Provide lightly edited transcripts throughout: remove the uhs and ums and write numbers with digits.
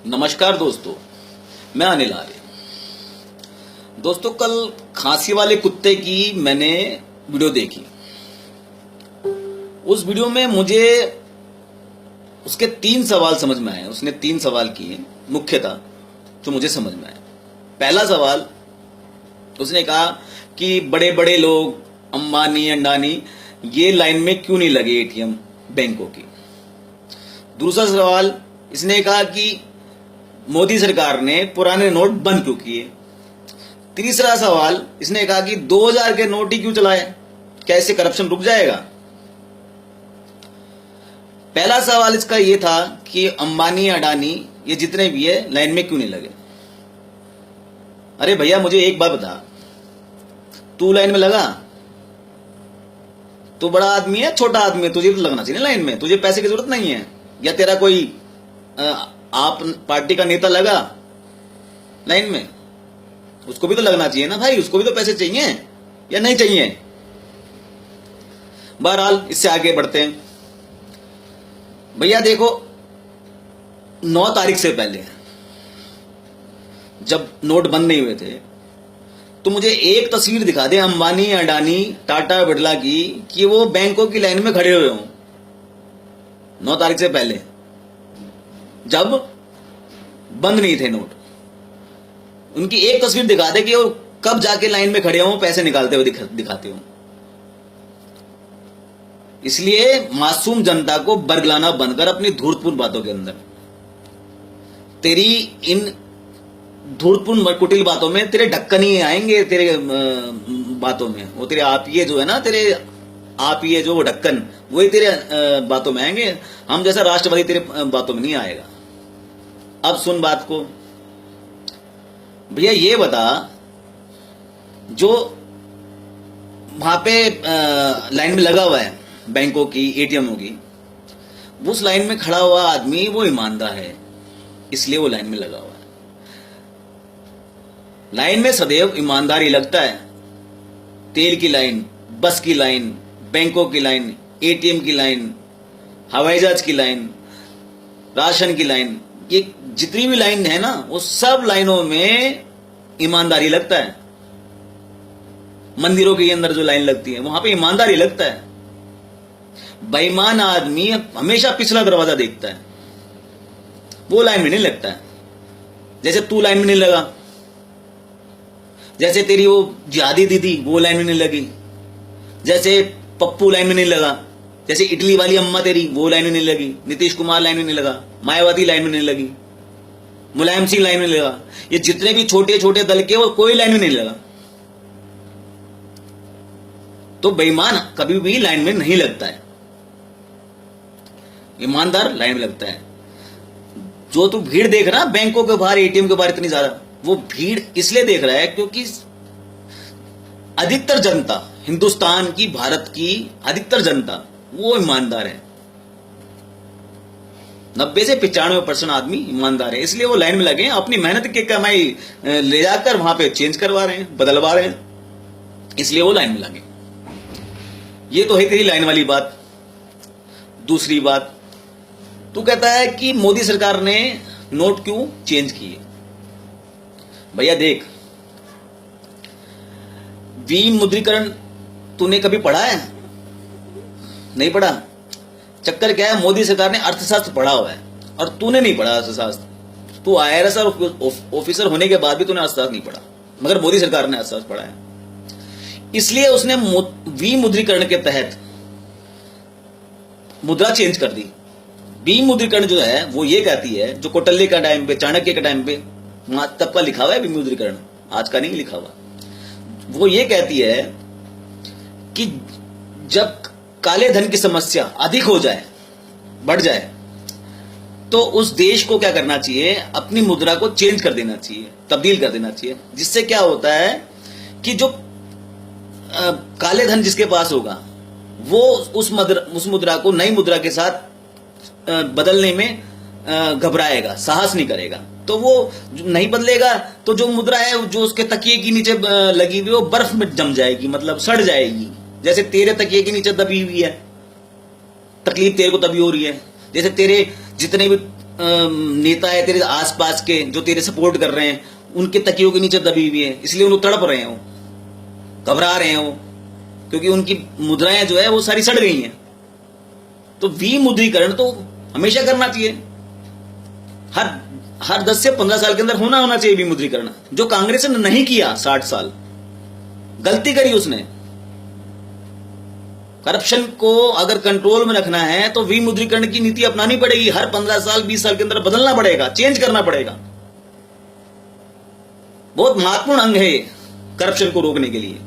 नमस्कार दोस्तों, मैं अनिल आर्य। दोस्तों, कल खांसी वाले कुत्ते की मैंने वीडियो देखी। उस वीडियो में मुझे उसके 3 सवाल समझ में आए। उसने 3 सवाल किए मुख्यतः जो मुझे समझ में आए। पहला सवाल, उसने कहा कि बड़े बड़े लोग अंबानी अंडानी ये लाइन में क्यों नहीं लगे एटीएम बैंकों की। दूसरा सवाल, इसने कहा कि मोदी सरकार ने पुराने नोट बंद क्यों किए। तीसरा सवाल, इसने कहा कि 2000 के नोट ही क्यों चलाए, क्या इससे करप्शन रुक जाएगा। पहला सवाल इसका यह था कि अंबानी अडानी ये जितने भी है लाइन में क्यों नहीं लगे। अरे भैया, मुझे एक बात बता, तू लाइन में लगा? तू बड़ा आदमी है छोटा आदमी है, तुझे तो लगना चाहिए लाइन में। तुझे पैसे की जरूरत नहीं है। या तेरा कोई आप पार्टी का नेता लगा लाइन में, उसको भी तो लगना चाहिए ना भाई, उसको भी तो पैसे चाहिए या नहीं चाहिए। बहरहाल, इससे आगे बढ़ते हैं। भैया देखो, 9 तारीख से पहले जब नोट बंद नहीं हुए थे तो मुझे एक तस्वीर दिखा दे अंबानी अडानी टाटा बिरला की कि वो बैंकों की लाइन में खड़े हुए हों 9 तारीख से पहले, जब बंद नहीं थे नोट। उनकी एक तस्वीर दिखा दे कि वो कब जाके लाइन में खड़े हों, पैसे निकालते हुए दिखाते हों। इसलिए मासूम जनता को बरगलाना बंद कर अपनी धूर्तपूर्ण बातों के अंदर। तेरी इन धूर्तपूर्ण कुटिल बातों में तेरे ढक्कन ही आएंगे। तेरे बातों में वो तेरे आप ये जो है ना, तेरे आप ये जो ढक्कन, वही तेरे बातों में आएंगे। हम जैसा राष्ट्रवादी तेरे बातों में नहीं आएगा। अब सुन बात को। भैया ये बता, जो वहां पे लाइन में लगा हुआ है बैंकों की, एटीएमओ की, उस लाइन में खड़ा हुआ आदमी वो ईमानदार है, इसलिए वो लाइन में लगा हुआ है। लाइन में सदैव ईमानदारी लगता है। तेल की लाइन, बस की लाइन, बैंकों की लाइन, एटीएम की लाइन, हवाई जहाज की लाइन, राशन की लाइन, ये जितनी भी लाइन है ना, वो सब लाइनों में ईमानदारी लगता है। मंदिरों के अंदर जो लाइन लगती है वहां पे ईमानदारी लगता है। बेईमान आदमी हमेशा पिछला दरवाजा देखता है, वो लाइन में नहीं लगता है। जैसे तू लाइन में नहीं लगा, जैसे तेरी वो जिहादी दीदी वो लाइन में नहीं लगी, जैसे पप्पू लाइन में नहीं लगा, जैसे इटली वाली अम्मा तेरी वो लाइन में नहीं लगी, नीतीश कुमार लाइन में नहीं लगा, मायावती लाइन में नहीं लगी, मुलायम सिंह लाइन में नहीं लगा। ये जितने भी छोटे छोटे दल के, वो कोई लाइन में नहीं लगा। तो बेईमान कभी भी लाइन में नहीं लगता है, ईमानदार लाइन में लगता है। जो तू भीड़ देख रहा बैंकों के बाहर, एटीएम के बाहर इतनी ज्यादा, वो भीड़ इसलिए देख रहा है क्योंकि अधिकतर जनता, हिंदुस्तान की, भारत की अधिकतर जनता वो ईमानदार है। 90 से 95% आदमी ईमानदार है, इसलिए वो लाइन में लगे हैं। अपनी मेहनत की कमाई ले जाकर वहां पे चेंज करवा रहे हैं, बदलवा रहे हैं, इसलिए वो लाइन में लगे। ये तो है तेरी लाइन वाली बात। दूसरी बात, तू कहता है कि मोदी सरकार ने नोट क्यों चेंज किए। भैया देख, विमुद्रीकरण तूने कभी पढ़ा है? नहीं पढ़ा। चक्कर क्या है, मोदी सरकार ने अर्थशास्त्र पढ़ा हुआ है और तूने नहीं पढ़ा अर्थशास्त्र। तू आईआरएस ऑफिसर होने के बाद भी तूने अर्थशास्त्र नहीं पढ़ा, मगर मोदी सरकार ने अर्थशास्त्र पढ़ा है। इसलिए उसने विमुद्रीकरण के तहत मुद्रा चेंज कर दी। विमुद्रीकरण जो है वो ये कहती है, जो कौटिल्य का टाइम पे, चाणक्य के टाइम पे तब का लिखा हुआ है विमुद्रीकरण, आज का नहीं लिखा हुआ। वो ये कहती है कि जब काले धन की समस्या अधिक हो जाए, बढ़ जाए, तो उस देश को क्या करना चाहिए, अपनी मुद्रा को चेंज कर देना चाहिए, तब्दील कर देना चाहिए। जिससे क्या होता है कि जो काले धन जिसके पास होगा वो उस मुद्रा को नई मुद्रा के साथ बदलने में घबराएगा, साहस नहीं करेगा। तो वो नहीं बदलेगा तो जो मुद्रा है जो उसके तकिए के नीचे लगी हुई वो बर्फ में जम जाएगी, मतलब सड़ जाएगी। जैसे तेरे तकिए के नीचे दबी हुई है, तकलीफ तेरे को तभी हो रही है। जैसे तेरे जितने भी नेता है तेरे आसपास के जो तेरे सपोर्ट कर रहे हैं, उनके तकियों के नीचे दबी हुई है, इसलिए उनको तड़प रहे हैं, वो घबरा रहे हैं, वो क्योंकि उनकी मुद्राएं जो है वो सारी सड़ गई हैं। तो विमुद्रीकरण तो हमेशा करना चाहिए, हर 10 से 15 साल के अंदर होना चाहिए विमुद्रीकरण, जो कांग्रेस ने नहीं किया। 60 साल गलती करी उसने। करप्शन को अगर कंट्रोल में रखना है तो विमुद्रीकरण की नीति अपनानी पड़ेगी, हर 15 साल 20 साल के अंदर बदलना पड़ेगा, चेंज करना पड़ेगा। बहुत महत्वपूर्ण अंग है करप्शन को रोकने के लिए,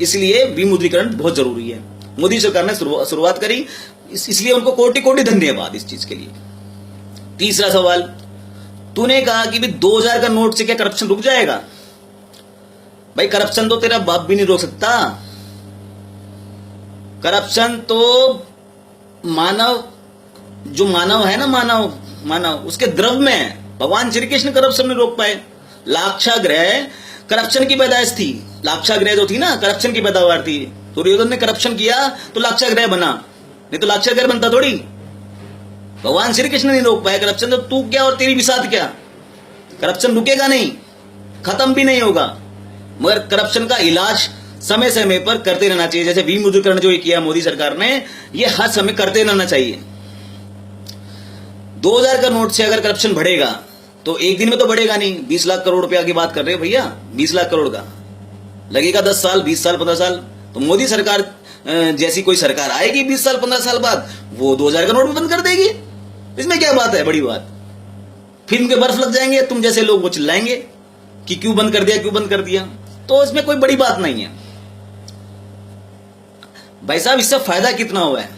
इसलिए विमुद्रीकरण बहुत जरूरी है। मोदी सरकार ने शुरुआत करी, इसलिए उनको कोटि कोटि धन्यवाद इस चीज के लिए। तीसरा सवाल, तूने कहा कि भाई 2000 का नोट से क्या करप्शन रुक जाएगा? भाई करप्शन तो तेरा बाप भी नहीं रोक सकता। करप्शन तो जो मानव है ना, मानव उसके द्रव में है। भगवान श्री कृष्ण करप्शन नहीं रोक पाए। लाक्षागृह करप्शन की पैदाइश थी, लाक्षागृह जो थी ना करप्शन की पैदावार थी। दुर्योधन ने करप्शन किया तो लाक्षागृह बना, नहीं तो लाक्षागृह बनता थोड़ी। भगवान श्री कृष्ण नहीं रोक पाए करप्शन, तो तू क्या और तेरी विसात क्या? करप्शन रुकेगा नहीं, खत्म भी नहीं होगा, मगर करप्शन का इलाज समय समय पर करते रहना चाहिए। जैसे विमुद्रीकरण जो किया मोदी सरकार ने, ये हर समय करते रहना चाहिए। 2000 का नोट से अगर करप्शन बढ़ेगा तो एक दिन में तो बढ़ेगा नहीं। 20 लाख करोड़ रुपया की बात कर रहे हैं भैया, 20 लाख करोड़ का लगेगा 10 साल, 20 साल, 15 साल। तो मोदी सरकार जैसी कोई सरकार आएगी 20 साल 15 साल बाद, वो 2000 का नोट भी बंद कर देगी। इसमें क्या बात है, बड़ी बात? फिल्म के बर्फ लग जाएंगे, तुम जैसे लोग वो चिल्लाएंगे कि क्यों बंद कर दिया, क्यों बंद कर दिया। तो इसमें कोई बड़ी बात नहीं है भाई साहब। इससे फायदा कितना हुआ है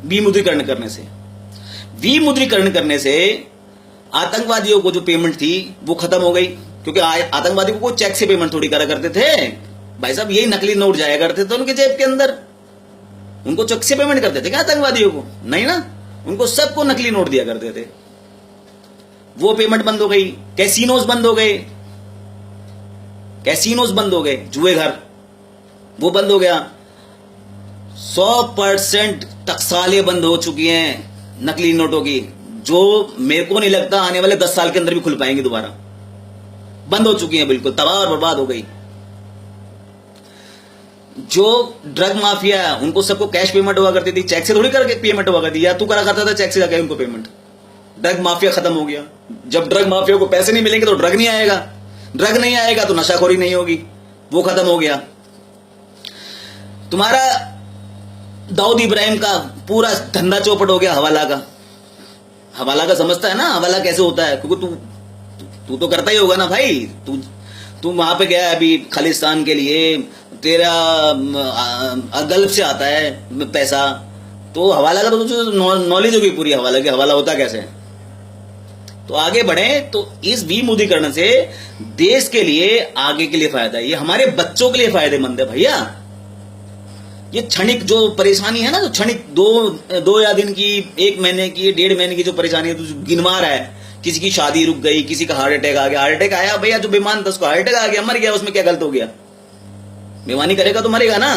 विमुद्रीकरण करने से? विमुद्रीकरण करने से आतंकवादियों को जो पेमेंट थी वो खत्म हो गई, क्योंकि आतंकवादियों को चेक से पेमेंट थोड़ी करा करते थे भाई साहब। यही नकली नोट जाया करते थे उनके जेब के अंदर, उनको चेक से पेमेंट करते थे क्या आतंकवादियों को? नहीं ना, उनको सबको नकली नोट दिया करते थे। वो पेमेंट बंद हो गई। कैसीनोज बंद हो गए, कैसीनोज बंद हो गए, जुए घर वो बंद हो गया। 100% टकसालें बंद हो चुकी हैं नकली नोटों की, जो मेरे को नहीं लगता आने वाले 10 साल के अंदर भी खुल पाएंगे दोबारा। बंद हो चुकी हैं, बिल्कुल तबाह और बर्बाद हो गई। जो ड्रग माफिया है उनको सबको कैश पेमेंट हुआ करती थी, चेक से थोड़ी करके पेमेंट हुआ करती, या तू करा करता था चेक से जाके उनको पेमेंट। ड्रग माफिया खत्म हो गया। जब ड्रग माफिया को पैसे नहीं मिलेंगे तो ड्रग नहीं आएगा, ड्रग नहीं आएगा तो नशाखोरी नहीं होगी, वो खत्म हो गया। तुम्हारा दाऊद इब्राहिम का पूरा धंधा चौपट हो गया हवाला का। हवाला का समझता है ना, हवाला कैसे होता है? क्योंकि तू तो करता ही होगा ना भाई। तू वहां पे गया अभी खालिस्तान के लिए, तेरा गल्फ से आता है पैसा, तो हवाला का तो तुझे नॉलेज होगी पूरी हवाला की, हवाला होता कैसे है। तो आगे बढ़े तो इस विमुद्रीकरण से देश के लिए, आगे के लिए फायदा है, ये हमारे बच्चों के लिए फायदेमंद है भैया। ये क्षणिक जो परेशानी है ना, जो क्षणिक दो या दिन की, 1 महीने की, 1.5 महीने की जो परेशानी है, तो गिनवा रहा है। किसी की शादी रुक गई, किसी का हार्ट अटैक आ गया। हार्ट अटैक आया भैया, जो बेईमान था उसको हार्ट अटैक आ गया, मर गया, उसमें क्या गलत हो गया? बेईमानी करेगा तो मरेगा ना।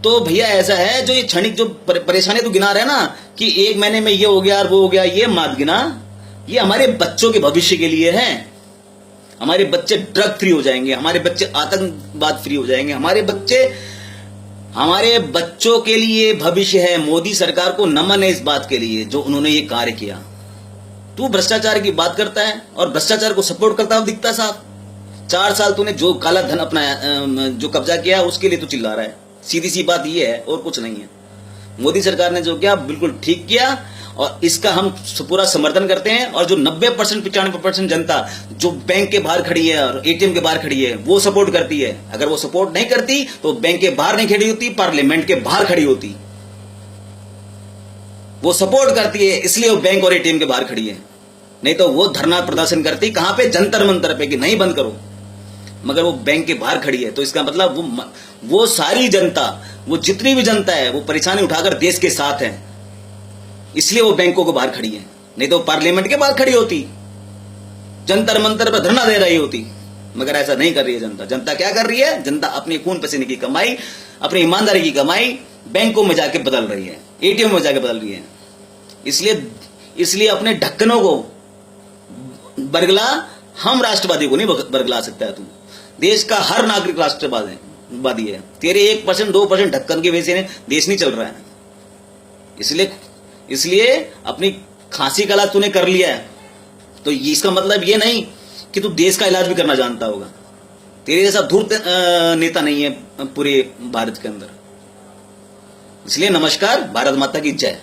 तो भैया ऐसा है, जो ये क्षणिक जो परेशानी तो गिना रहे हैं ना कि 1 महीने में ये हो गया और वो हो गया, ये मत गिना। ये हमारे बच्चों के भविष्य के लिए है। हमारे बच्चे ड्रग फ्री हो जाएंगे, हमारे बच्चे आतंकवाद फ्री हो जाएंगे, हमारे बच्चों के लिए भविष्य है। मोदी सरकार को नमन है इस बात के लिए जो उन्होंने ये कार्य किया। तू भ्रष्टाचार की बात करता है और भ्रष्टाचार को सपोर्ट करता हुआ दिखता है साहब। 4 साल तूने जो काला धन अपना जो कब्जा किया उसके लिए तू चिल्ला रहा है। सीधी सी बात ये है और कुछ नहीं है। मोदी सरकार ने जो किया बिल्कुल ठीक किया और इसका हम पूरा समर्थन करते हैं। और जो 90% 95% जनता जो बैंक के बाहर खड़ी है और एटीएम के बाहर खड़ी है वो सपोर्ट करती है। अगर वो सपोर्ट नहीं करती तो बैंक के बाहर नहीं खड़ी होती, पार्लियामेंट के बाहर खड़ी होती। वो सपोर्ट करती है इसलिए वो बैंक और एटीएम के बाहर खड़ी है, नहीं तो वो धरना प्रदर्शन करती कहां पे? जंतर मंतर पे कि नहीं बंद करो। मगर वो बैंक के बाहर खड़ी है तो इसका मतलब वो सारी जनता, वो जितनी भी जनता है वो परेशानी उठाकर देश के साथ है, इसलिए वो बैंकों को बाहर खड़ी है। नहीं तो पार्लियामेंट के बाहर खड़ी होती, जंतर मंतर पर धरना दे रही होती। मगर ऐसा नहीं कर रही है जनता। जनता क्या कर रही है? जनता अपने खून पसीने की कमाई, अपनी ईमानदारी की कमाई बैंकों में जाके बदल रही है, एटीएम में जाके बदल रही है। इसलिए इसलिए अपने ढक्कनों को बरगला, हम राष्ट्रवादी को नहीं बरगला सकता है तू। देश का हर नागरिक राष्ट्रवादी है। तेरे 1% 2% ढक्कन की वजह से देश नहीं चल रहा है। इसलिए अपनी खांसी का इलाज तूने कर लिया है, तो इसका मतलब ये नहीं कि तू देश का इलाज भी करना जानता होगा। तेरे जैसा धूर्त नेता नहीं है पूरे भारत के अंदर। इसलिए नमस्कार, भारत माता की जय।